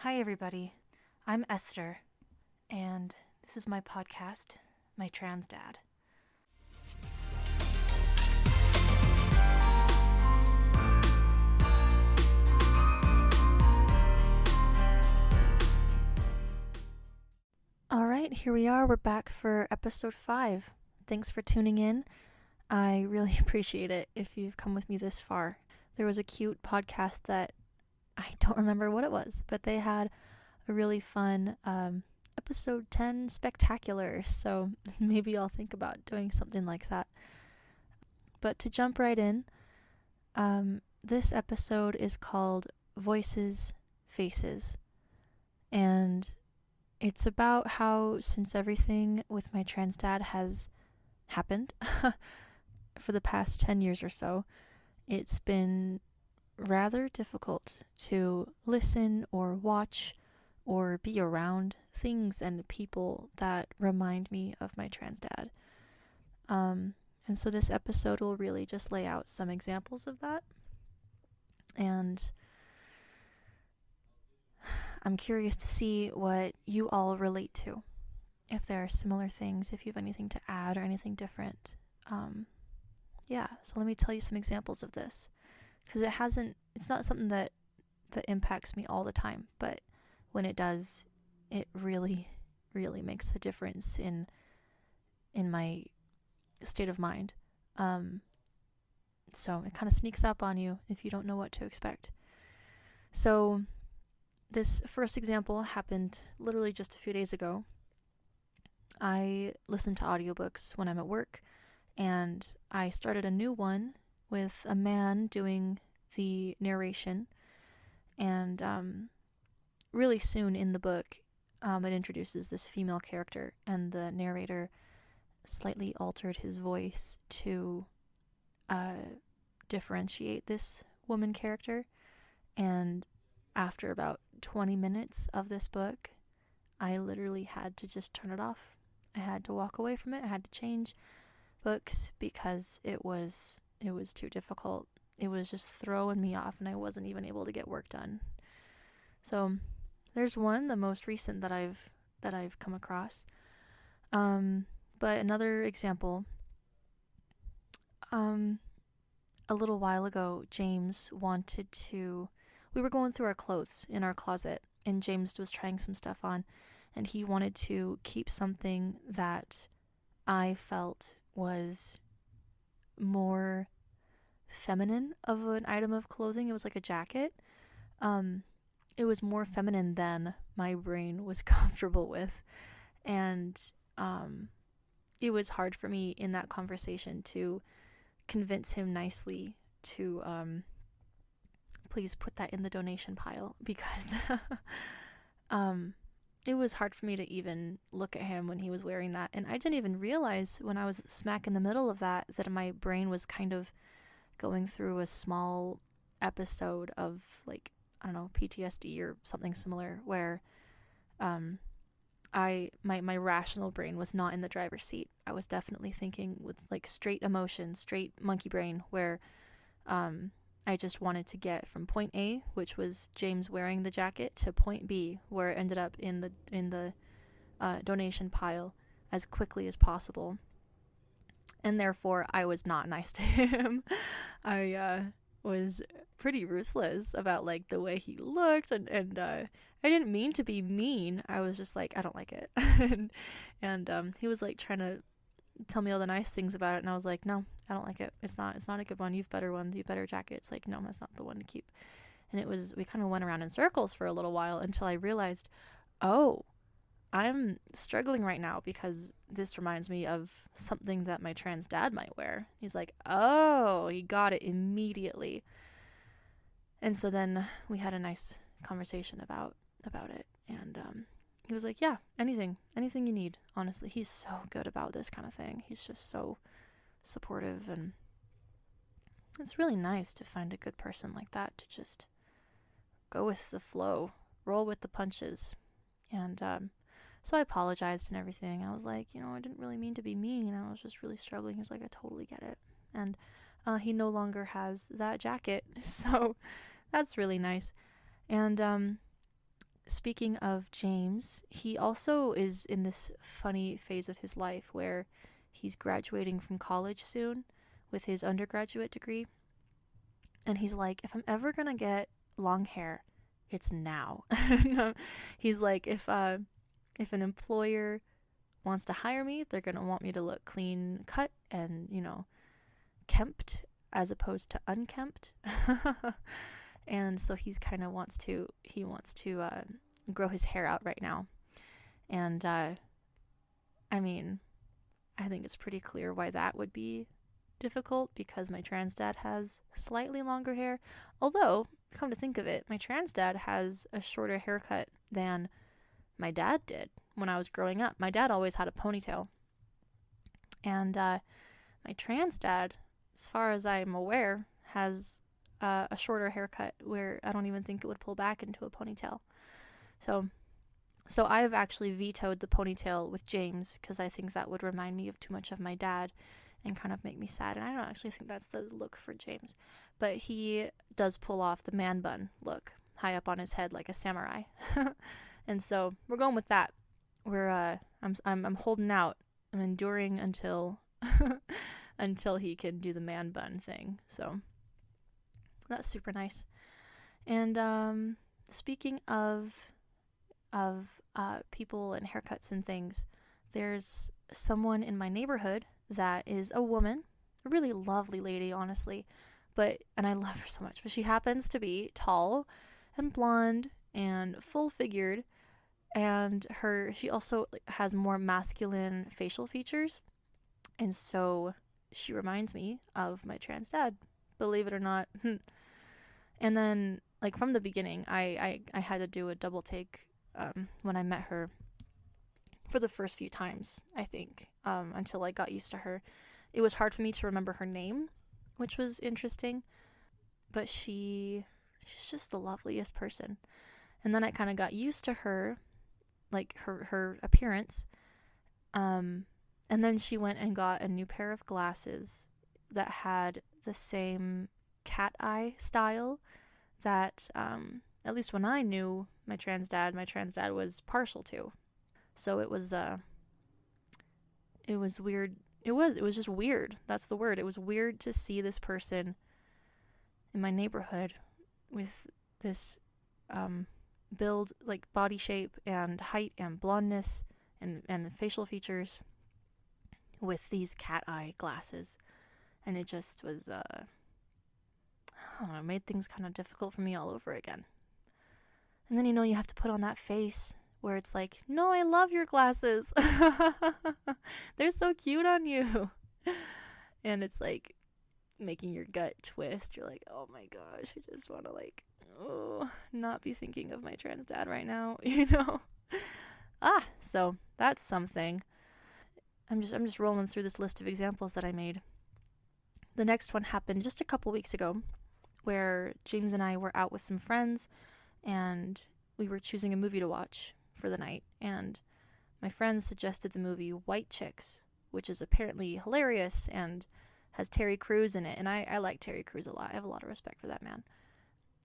Hi, everybody. I'm Esther, and this is my podcast, My Trans Dad. All right, here we are. We're back for episode 5. Thanks for tuning in. I really appreciate it if you've come with me this far. There was a cute podcast that I don't remember what it was, but they had a really fun episode 10 spectacular, so maybe I'll think about doing something like that. But to jump right in, this episode is called Voices, Faces, and it's about how, since everything with my trans dad has happened for the past 10 years or so, it's been rather difficult to listen or watch or be around things and people that remind me of my trans dad. And so this episode will really just lay out some examples of that. And I'm curious to see what you all relate to. If there are similar things, if you have anything to add or anything different. So let me tell you some examples of this. Because it's not something that impacts me all the time, but when it does, it really, really makes a difference in my state of mind. So it kind of sneaks up on you if you don't know what to expect. So this first example happened literally just a few days ago. I listen to audiobooks when I'm at work, and I started a new one with a man doing the narration. And really soon in the book, it introduces this female character, and the narrator slightly altered his voice to differentiate this woman character. And after about 20 minutes of this book, I literally had to just turn it off. I had to walk away from it. I had to change books because it was too difficult. It was just throwing me off, and I wasn't even able to get work done. So there's one, the most recent that I've come across. But another example, a little while ago, we were going through our clothes in our closet, and James was trying some stuff on, and he wanted to keep something that I felt was more feminine of an item of clothing. It was like a jacket. It was more feminine than my brain was comfortable with. And it was hard for me in that conversation to convince him nicely to please put that in the donation pile, because it was hard for me to even look at him when he was wearing that. And I didn't even realize when I was smack in the middle of that my brain was kind of going through a small episode of, like, I don't know, PTSD or something similar, where my rational brain was not in the driver's seat. I was definitely thinking with like straight emotion, straight monkey brain, where I just wanted to get from point A, which was James wearing the jacket, to point B, where it ended up in the donation pile, as quickly as possible. And therefore, I was not nice to him. I was pretty ruthless about like the way he looked, and I didn't mean to be mean. I was just like, I don't like it. and he was like trying to tell me all the nice things about it, and I was like, no, I don't like it. It's not a good one. You've better ones. You better jackets. Like, no, that's not the one to keep. And we kind of went around in circles for a little while until I realized, oh, I'm struggling right now because this reminds me of something that my trans dad might wear. He's like, oh, he got it immediately. And so then we had a nice conversation about it. And he was like, yeah, anything you need. Honestly, he's so good about this kind of thing. He's just so supportive, and it's really nice to find a good person like that to just go with the flow, roll with the punches. And so I apologized and everything. I was like, I didn't really mean to be mean. I was just really struggling. He was like, I totally get it. And he no longer has that jacket, so that's really nice. And speaking of James, he also is in this funny phase of his life where he's graduating from college soon with his undergraduate degree. And he's like, if I'm ever going to get long hair, it's now. No, he's like, if an employer wants to hire me, they're going to want me to look clean cut and, kempt as opposed to unkempt. And so he's kind of wants to grow his hair out right now. And I mean, I think it's pretty clear why that would be difficult, because my trans dad has slightly longer hair. Although, come to think of it, my trans dad has a shorter haircut than my dad did when I was growing up. My dad always had a ponytail. And my trans dad, as far as I'm aware, has a shorter haircut where I don't even think it would pull back into a ponytail. So I've actually vetoed the ponytail with James because I think that would remind me of too much of my dad and kind of make me sad. And I don't actually think that's the look for James. But he does pull off the man bun look high up on his head like a samurai. And so we're going with that. I'm holding out. I'm enduring until until he can do the man bun thing. So that's super nice. And speaking of people and haircuts and things, there's someone in my neighborhood that is a woman, a really lovely lady, honestly, and I love her so much, but she happens to be tall and blonde and full-figured, and she also has more masculine facial features, and so she reminds me of my trans dad, believe it or not. And then, like, from the beginning, I had to do a double take when I met her for the first few times, I think, until I got used to her. It was hard for me to remember her name, which was interesting, but she's just the loveliest person. And then I kind of got used to her, like her appearance, and then she went and got a new pair of glasses that had the same cat eye style that, at least when I knew my trans dad was partial to. So it was weird. It was just weird. That's the word. It was weird to see this person in my neighborhood with this build, like body shape and height and blondness and facial features with these cat eye glasses. And it just was, I don't know, made things kind of difficult for me all over again. And then, you have to put on that face where it's like, no, I love your glasses. They're so cute on you. And it's like making your gut twist. You're like, oh my gosh, I just want to not be thinking of my trans dad right now, So that's something. I'm just rolling through this list of examples that I made. The next one happened just a couple weeks ago, where James and I were out with some friends, and we were choosing a movie to watch for the night, and my friends suggested the movie White Chicks, which is apparently hilarious and has Terry Crews in it, and I like Terry Crews a lot. I have a lot of respect for that man.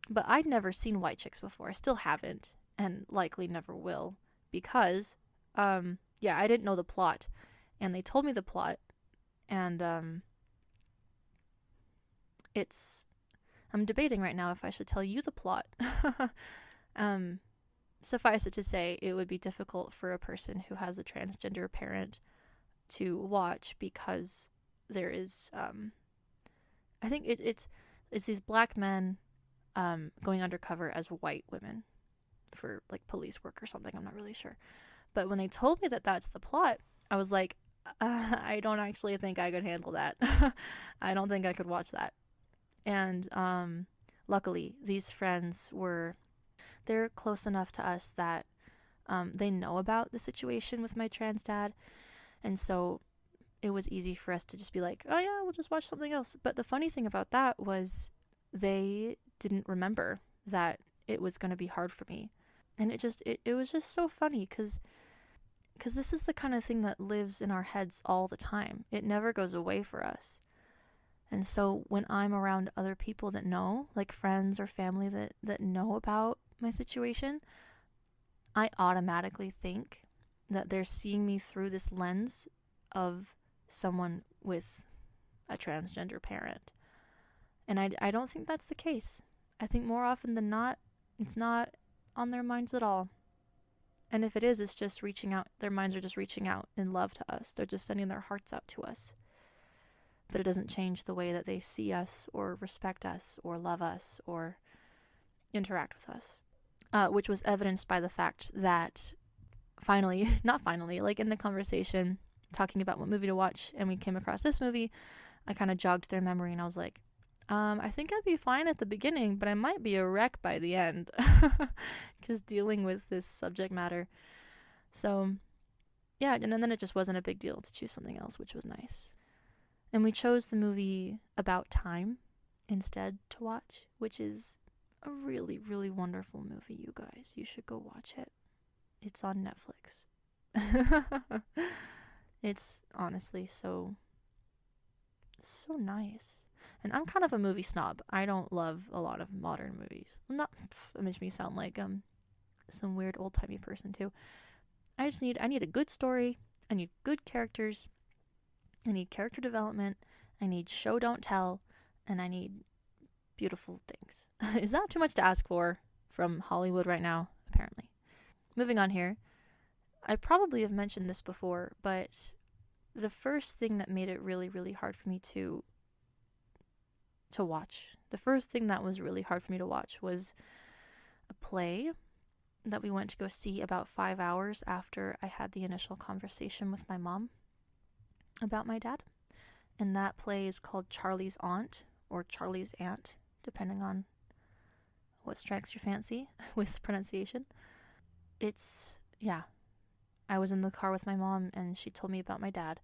But I'd never seen White Chicks before. I still haven't, and likely never will, because, I didn't know the plot, and they told me the plot, and, I'm debating right now if I should tell you the plot. Suffice it to say, it would be difficult for a person who has a transgender parent to watch, because there is, I think it's these black men going undercover as white women for like police work or something. I'm not really sure. But when they told me that that's the plot, I was like, I don't actually think I could handle that. I don't think I could watch that. And luckily, these friends they're close enough to us that they know about the situation with my trans dad. And so it was easy for us to just be like, oh yeah, we'll just watch something else. But the funny thing about that was they didn't remember that it was going to be hard for me. And it was just so funny because this is the kind of thing that lives in our heads all the time. It never goes away for us. And so when I'm around other people that know, like friends or family that know about my situation, I automatically think that they're seeing me through this lens of someone with a transgender parent. And I don't think that's the case. I think more often than not, it's not on their minds at all. And if it is, it's just reaching out. Their minds are just reaching out in love to us. They're just sending their hearts out to us. But it doesn't change the way that they see us or respect us or love us or interact with us. Which was evidenced by the fact that finally, not finally, like in the conversation talking about what movie to watch, and we came across this movie, I kind of jogged their memory and I was like, I think I'd be fine at the beginning, but I might be a wreck by the end. Just dealing with this subject matter. So, yeah, and then it just wasn't a big deal to choose something else, which was nice. And we chose the movie About Time instead to watch, which is a really, really wonderful movie, you guys. You should go watch it. It's on Netflix. It's honestly so nice. And I'm kind of a movie snob. I don't love a lot of modern movies. Not it makes me sound like some weird old-timey person too. I need a good story. I need good characters. I need character development. I need show don't tell, and I need beautiful things. Is that too much to ask for from Hollywood right now? Apparently. Moving on here. I probably have mentioned this before, but the first thing that made it really, really hard for me to watch, the first thing that was really hard for me to watch was a play that we went to go see about 5 hours after I had the initial conversation with my mom about my dad. And that play is called Charlie's Aunt, or Charlie's Aunt, depending on what strikes your fancy with pronunciation. Yeah, I was in the car with my mom and she told me about my dad.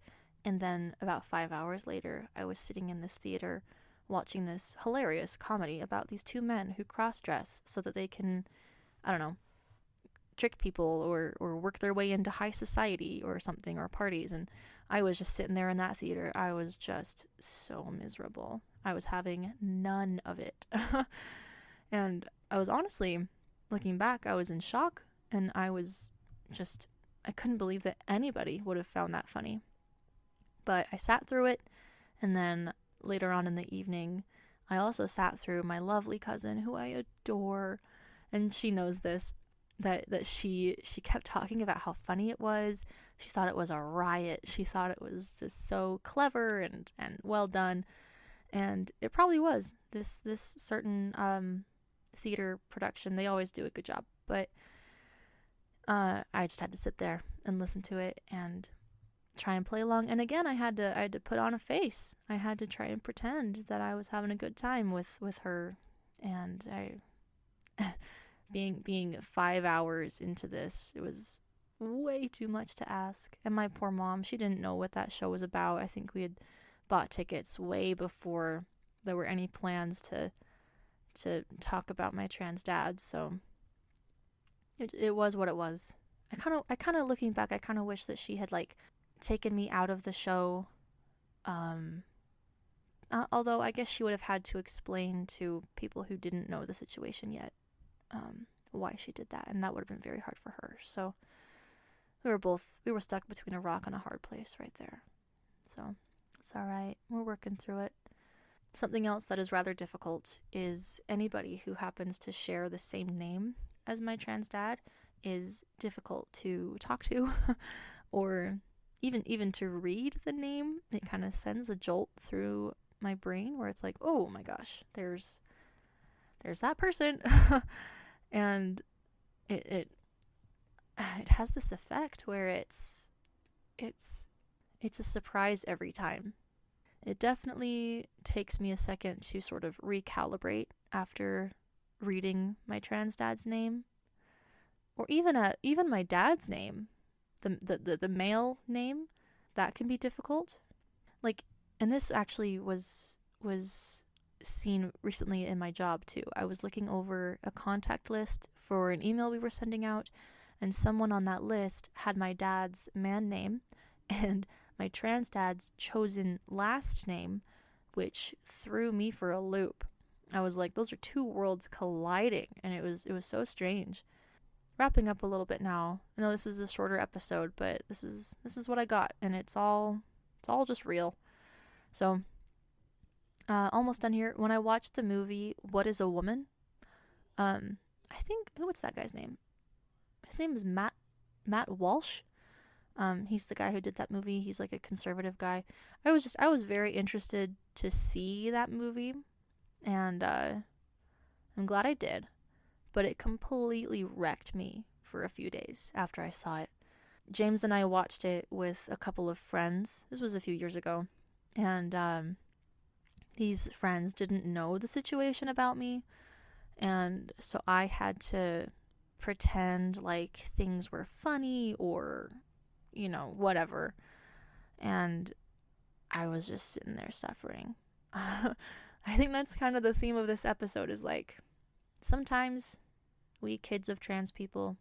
And then about 5 hours later, I was sitting in this theater watching this hilarious comedy about these two men who cross-dress so that they can, I don't know, trick people or work their way into high society or something, or parties. And I was just sitting there in that theater. I was just so miserable. I was having none of it. And I was honestly, looking back, I was in shock, and I couldn't believe that anybody would have found that funny. But I sat through it, and then later on in the evening, I also sat through my lovely cousin, who I adore, and she knows this, that she kept talking about how funny it was. She thought it was a riot. She thought it was just so clever and well done, and it probably was. This certain theater production, they always do a good job, but I just had to sit there and listen to it and try and play along. And again, I had to put on a face. I had to try and pretend that I was having a good time with her. And I being 5 hours into this, it was way too much to ask. And my poor mom, she didn't know what that show was about. I think we had bought tickets way before there were any plans to talk about my trans dad. So it was what it was. I kind of looking back, I kind of wish that she had like taken me out of the show. Although I guess she would have had to explain to people who didn't know the situation yet why she did that, and that would have been very hard for her. So we were stuck between a rock and a hard place right there. So it's all right. We're working through it. Something else that is rather difficult is anybody who happens to share the same name as my trans dad is difficult to talk to or even to read the name. It kind of sends a jolt through my brain where it's like, oh my gosh, there's that person. And it has this effect where it's a surprise every time. It definitely takes me a second to sort of recalibrate after reading my trans dad's name, or even my dad's name, the male name. That can be difficult. Like, and this actually was seen recently in my job too. I was looking over a contact list for an email we were sending out, and someone on that list had my dad's man name and my trans dad's chosen last name, which threw me for a loop. I was like, those are two worlds colliding, and it was so strange. wrapping up a little bit now. I know this is a shorter episode, but this is what I got, and it's all just real. So, almost done here. When I watched the movie What Is a Woman, I think what's that guy's name? His name is Matt Walsh. He's the guy who did that movie. He's like a conservative guy. I was very interested to see that movie, and I'm glad I did. But it completely wrecked me for a few days after I saw it. James and I watched it with a couple of friends. This was a few years ago, and these friends didn't know the situation about me, and so I had to pretend like things were funny or, whatever. And I was just sitting there suffering. I think that's kind of the theme of this episode is like, sometimes we kids of trans people,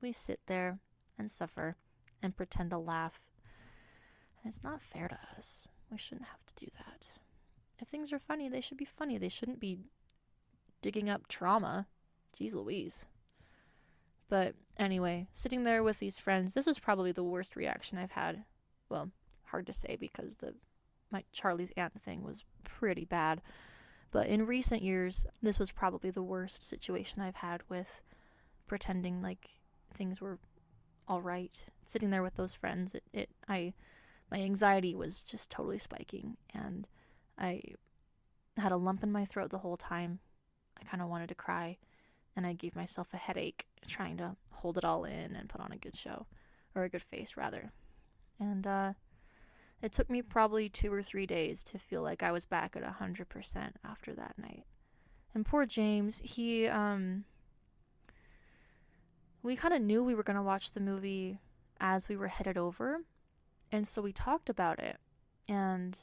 we sit there and suffer and pretend to laugh. And it's not fair to us. We shouldn't have to do that. If things are funny, they should be funny. They shouldn't be digging up trauma. Jeez Louise. But anyway, sitting there with these friends, this was probably the worst reaction I've had. Well, hard to say because my Charlie's Aunt thing was pretty bad. But in recent years, this was probably the worst situation I've had with pretending like things were all right. Sitting there with those friends, my anxiety was just totally spiking, and I had a lump in my throat the whole time. I kind of wanted to cry, and I gave myself a headache trying to hold it all in and put on a good show, or a good face rather. And it took me probably 2 or 3 days to feel like I was back at 100% after that night. And poor James, we kind of knew we were going to watch the movie as we were headed over, and so we talked about it, and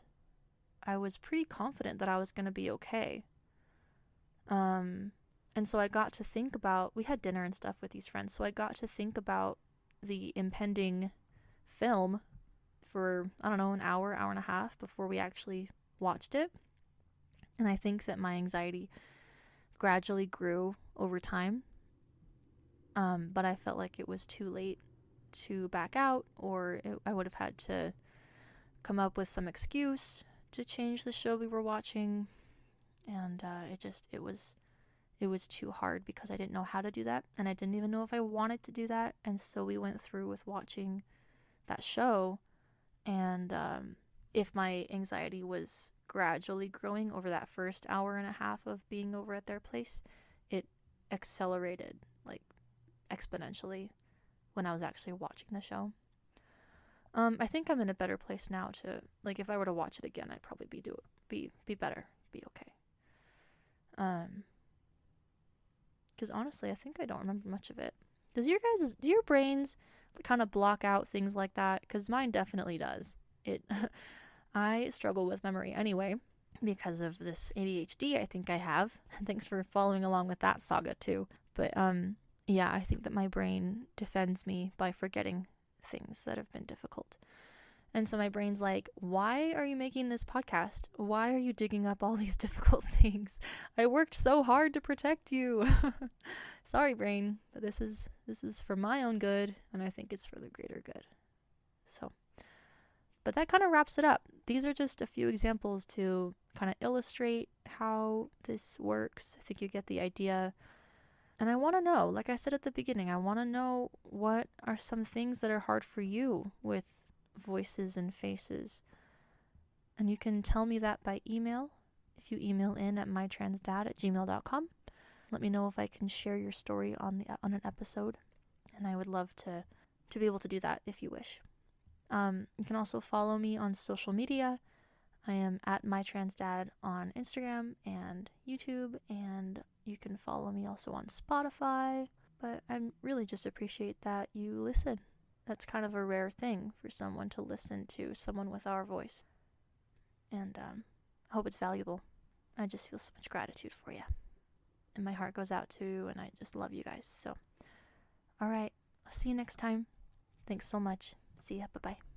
I was pretty confident that I was going to be okay. And so I got to think about, we had dinner and stuff with these friends, so I got to think about the impending film for, I don't know, an hour and a half before we actually watched it. And I think that my anxiety gradually grew over time. But I felt like it was too late to back out, or I would have had to come up with some excuse to change the show we were watching. And it was too hard because I didn't know how to do that, and I didn't even know if I wanted to do that. And so we went through with watching that show, and if my anxiety was gradually growing over that first hour and a half of being over at their place, it accelerated like exponentially when I was actually watching the show. I think I'm in a better place now to, like, if I were to watch it again, I'd probably be better, be okay. Because honestly, I think I don't remember much of it. Do your brains kind of block out things like that? Because mine definitely does. I struggle with memory anyway because of this ADHD I think I have. Thanks for following along with that saga too. But yeah, I think that my brain defends me by forgetting things that have been difficult. And so my brain's like, why are you making this podcast? Why are you digging up all these difficult things? I worked so hard to protect you. Sorry, brain, but this is for my own good, and I think it's for the greater good. So, but that kind of wraps it up. These are just a few examples to kind of illustrate how this works. I think you get the idea. And I want to know, like I said at the beginning, I want to know what are some things that are hard for you with voices and faces. And you can tell me that by email. If you email in at mytransdad@gmail.com. Let me know if I can share your story on an episode. And I would love to be able to do that if you wish. You can also follow me on social media. I am at mytransdad on Instagram and YouTube, and you can follow me also on Spotify. But I really just appreciate that you listen. That's kind of a rare thing for someone to listen to someone with our voice. And I hope it's valuable. I just feel so much gratitude for you. And my heart goes out to you, and I just love you guys. So, all right. I'll see you next time. Thanks so much. See ya. Bye-bye.